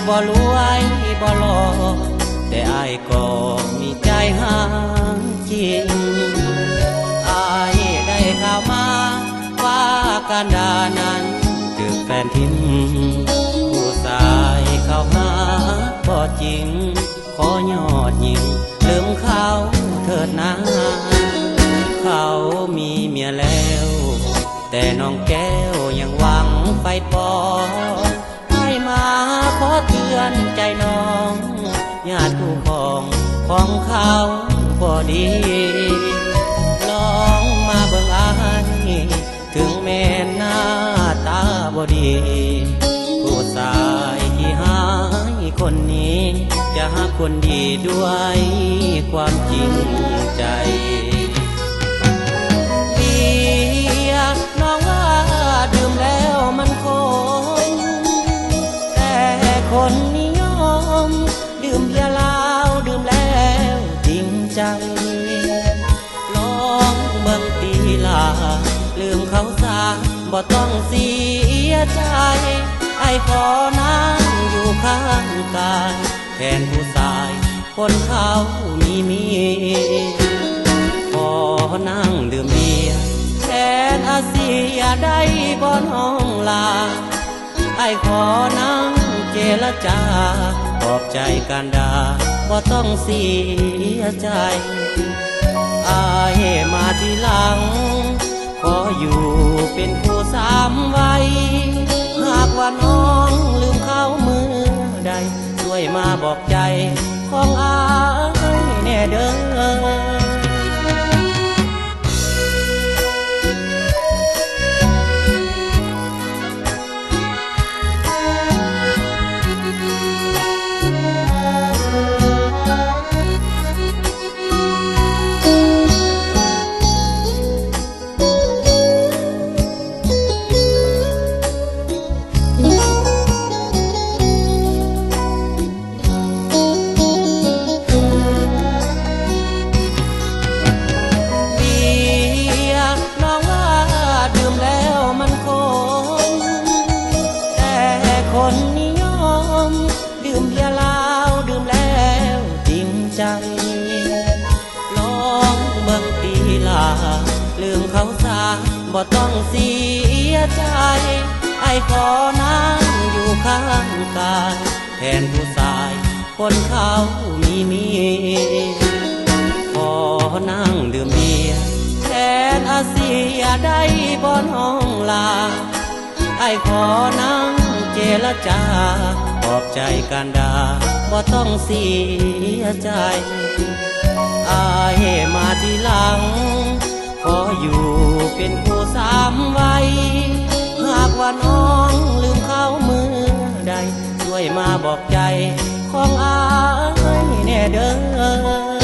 บ่รวยบ่หล่อแต่อายก็มีใจหาจริงอายได้ข่าวมาว่าการดานั้นถูกแฟนทิ้งผู้ชายเข้าหาบ่จริงขอยอดยิงลืมเขาเถิดนะเขามีเมียแล้วแต่น้องแก้วยังหวังไฟปอให้มาขอเตือนใจน้องญาติคู่ครองของเขาบ่ดีลองมาเบิ่งอายถึงแม้หน้าตาบ่ดีผู้ชายที่หายคนนี้จะหาคนดีด้วยความจริงใจเบียร์น้องว่าดื่มแล้วมันคงแต่คนนิยมดื่มเบียร์เหล้าดื่มแล้วจริงใจลองเบิ่งตีลาลืมเขาซะบ่ต้องเสียใจไอ้ขอนั่งอยู่ข้างกายแทนผู้ชายคนเขามีเมียขอนั่งดื่มเบียร์แทนอาเซียได้บ่น้องลาไอ้ขอนั่งเจรจาปลอบใจกันดาบ่ต้องเสียใจอายมาทีหลังขออยู่เป็นคู่สามวัยหากว่าน้องลืมเขาเมื่อใดช่วยมาบอกใจของอายแน่เด้อคนนิยมดื่มเบียร์เหล้าดื่มแล้วจริงใจลองเบิ่งตีลาลืมเขาซะบ่ต้องเสียใจไอ้ขอนั่งอยู่ข้างกายแทนผู้ชายคนเขามีเมียขอนั่งดื่มเบียร์แทนอาเซียได้บ่น้องลาไอ้ขอนั่งเจรจาปลอบใจกันดาบ่ต้องเสียใจอายมาทีหลังขออยู่เป็นคู่สามวัยหากว่าน้องลืมเขาเมื่อใดช่วยมาบอกใจของอายแน่เด้อ